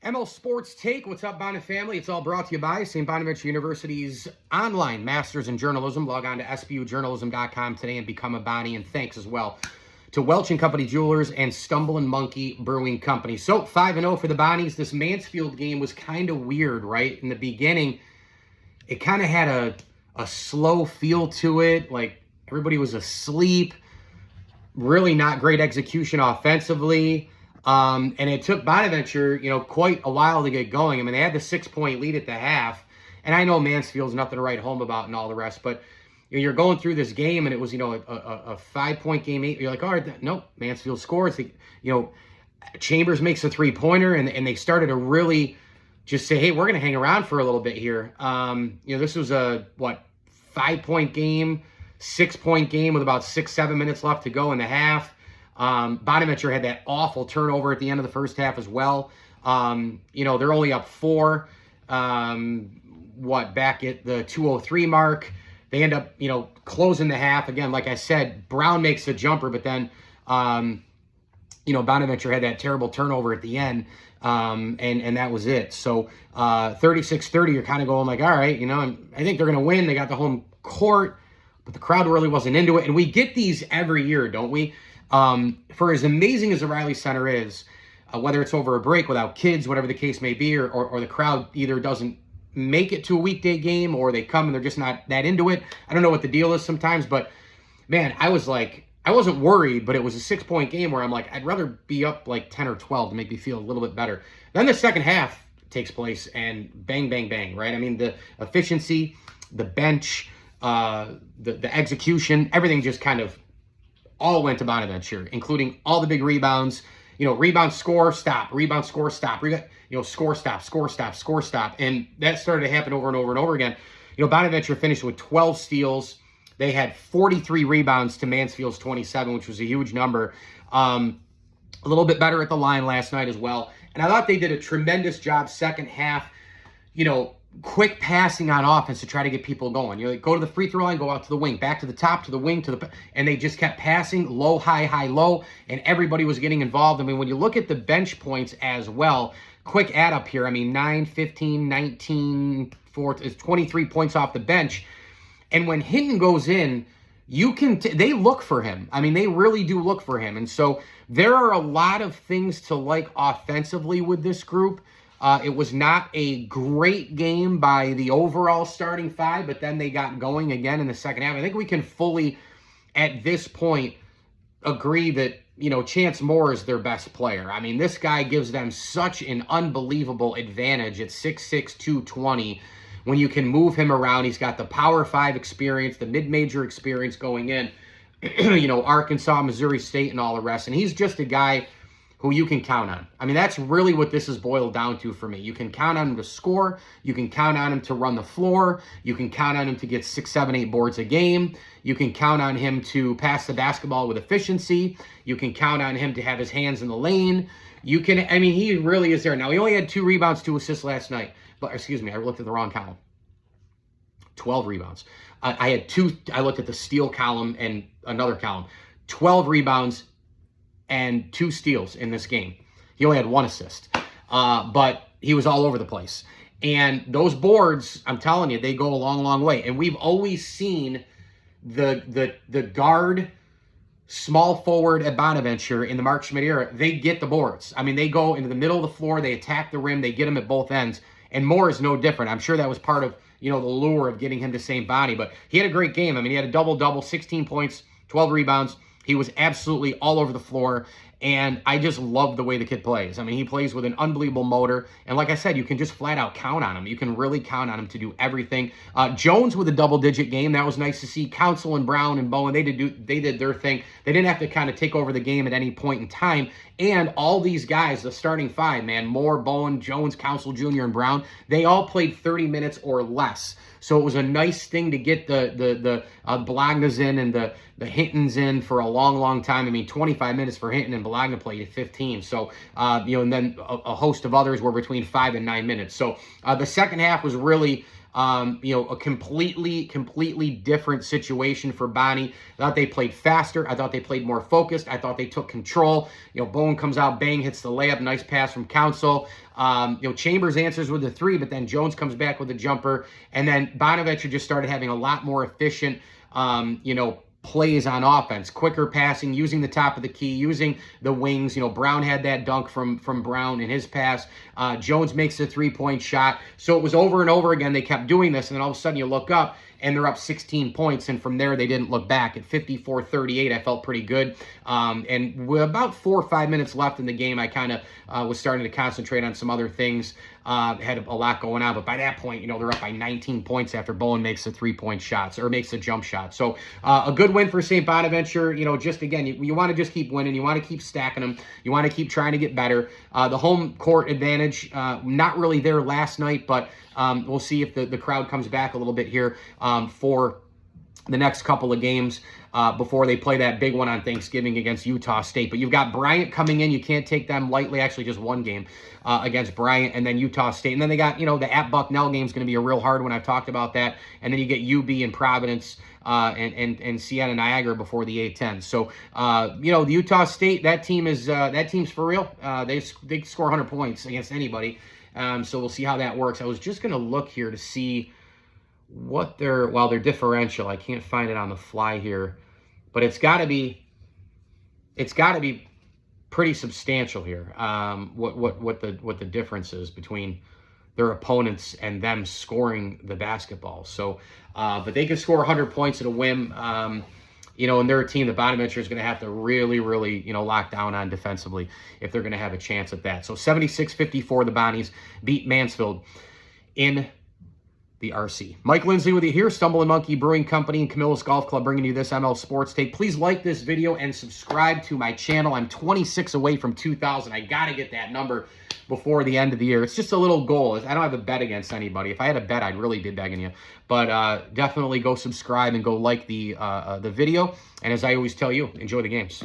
ML Sports Take. What's up, Bonnet family? It's all brought to you by St. Bonaventure University's online Masters in Journalism. Log on to sbujournalism.com today and become a Bonnie. And thanks as well to Welch & Company Jewelers and Stumblin' Monkey Brewing Company. So 5-0 for the Bonnies. This Mansfield game was kind of weird, right? In the beginning, it kind of had a slow feel to it. Like everybody was asleep. Really not great execution offensively. And it took Bonaventure, quite a while to get going. I mean, they had the 6-point lead at the half. And I know Mansfield's nothing to write home about and all the rest, but you're going through this game and it was, a 5-point game. You're like, all right, nope, Mansfield scores. Chambers makes a 3-pointer and they started to really just say, hey, we're going to hang around for a little bit here. This was a, 5-point game, 6-point game with about 6-7 minutes left to go in the half. Bonaventure had that awful turnover at the end of the first half as well. They're only up 4, back at the 2:03 mark. They end up, closing the half. Again, like I said, Brown makes the jumper, but then, Bonaventure had that terrible turnover at the end, and that was it. So 36-30, you're kind of going like, all right, I think they're going to win. They got the home court, but the crowd really wasn't into it. And we get these every year, don't we? For as amazing as the Riley Center is, whether it's over a break without kids, whatever the case may be, or the crowd either doesn't make it to a weekday game or they come and they're just not that into it. I don't know what the deal is sometimes, but man, I wasn't worried, but it was a 6-point game where I'm like, I'd rather be up like 10 or 12 to make me feel a little bit better. Then the second half takes place and bang, bang, bang, right? I mean, the efficiency, the bench, the execution, everything just kind of all went to Bonaventure, including all the big rebounds. Rebound, score, stop. Rebound, score, stop. Score, stop, score, stop, score, stop. And that started to happen over and over and over again. Bonaventure finished with 12 steals. They had 43 rebounds to Mansfield's 27, which was a huge number. A little bit better at the line last night as well. And I thought they did a tremendous job second half, quick passing on offense to try to get people going. Go to the free throw line, go out to the wing, back to the top, to the wing, and they just kept passing low, high, high, low, and everybody was getting involved. I mean, when you look at the bench points as well, quick add up here. I mean, 9, 15, 19, 23 points off the bench. And when Hinton goes in, they look for him. I mean, they really do look for him. And so there are a lot of things to like offensively with this group. It was not a great game by the overall starting 5, but then they got going again in the second half. I think we can fully, at this point, agree that, Chance Moore is their best player. I mean, this guy gives them such an unbelievable advantage at 6'6", 220. When you can move him around, he's got the Power 5 experience, the mid-major experience going in, Arkansas, Missouri State, and all the rest. And he's just a guy who you can count on. I mean, that's really what this is boiled down to for me. You can count on him to score. You can count on him to run the floor. You can count on him to get 6, 7, 8 boards a game. You can count on him to pass the basketball with efficiency. You can count on him to have his hands in the lane. He really is there. Now, he only had 2 rebounds, 2 assists last night. But, excuse me, I looked at the wrong column. 12 rebounds. I looked at the steal column and another column. 12 rebounds and 2 steals in this game. He only had 1 assist, but he was all over the place. And those boards, I'm telling you, they go a long, long way. And we've always seen the guard, small forward at Bonaventure in the Mark Schmidt era, they get the boards. I mean, they go into the middle of the floor, they attack the rim, they get them at both ends. And Moore is no different. I'm sure that was part of, the lure of getting him to St. Bonnie. But he had a great game. I mean, he had a double-double, 16 points, 12 rebounds. He was absolutely all over the floor, and I just love the way the kid plays. I mean, he plays with an unbelievable motor, and like I said, you can just flat out count on him. You can really count on him to do everything. Jones with a double-digit game. That was nice to see. Council and Brown and Bowen, they did their thing. They didn't have to kind of take over the game at any point in time, and all these guys, the starting 5, man, Moore, Bowen, Jones, Council Jr., and Brown, they all played 30 minutes or less. So it was a nice thing to get the Bologna's in and the Hintons in for a long, long time. I mean, 25 minutes for Hinton, and Bologna played at 15. So, and then a host of others were between 5 and 9 minutes. So the second half was really A completely different situation for Bonnie. I thought they played faster. I thought they played more focused. I thought they took control. Bowen comes out, bang, hits the layup, nice pass from Council. Chambers answers with a three, but then Jones comes back with a jumper. And then Bonaventure just started having a lot more efficient, plays on offense, quicker passing, using the top of the key, using the wings. Brown had that dunk from Brown in his pass. Jones makes a three-point shot. So it was over and over again. They kept doing this, and then all of a sudden you look up, and they're up 16 points, and from there they didn't look back. At 54-38, I felt pretty good. And with about 4 or 5 minutes left in the game, I kind of was starting to concentrate on some other things. Had a lot going on, but by that point, they're up by 19 points after Bowen makes the three-point shots, or makes a jump shot. So a good win for St. Bonaventure. Just again, you want to just keep winning. You want to keep stacking them. You want to keep trying to get better. The home court advantage, not really there last night, but we'll see if the crowd comes back a little bit here for the next couple of games before they play that big one on Thanksgiving against Utah State. But you've got Bryant coming in. You can't take them lightly. Actually, just one game against Bryant, and then Utah State. And then they got, the at Bucknell game is going to be a real hard one. I've talked about that. And then you get UB and Providence and Siena Niagara before the A-10. So, the Utah State, that team's for real. They score 100 points against anybody. So we'll see how that works. I was just going to look here to see what their differential. I can't find it on the fly here, but it's got to be pretty substantial here. What the difference is between their opponents and them scoring the basketball. So, but they can score 100 points at a whim. And they're a team that Bonaventure is going to have to really, lock down on defensively if they're going to have a chance at that. So 76-54, the Bonnies beat Mansfield in the RC. Mike Lindsley with you here, Stumbling Monkey Brewing Company and Camillus Golf Club, bringing you this ML Sports Take. Please like this video and subscribe to my channel. I'm 26 away from 2,000. I got to get that number before the end of the year. It's just a little goal. I don't have a bet against anybody. If I had a bet, I'd really be begging you. But definitely go subscribe and go like the video. And as I always tell you, enjoy the games.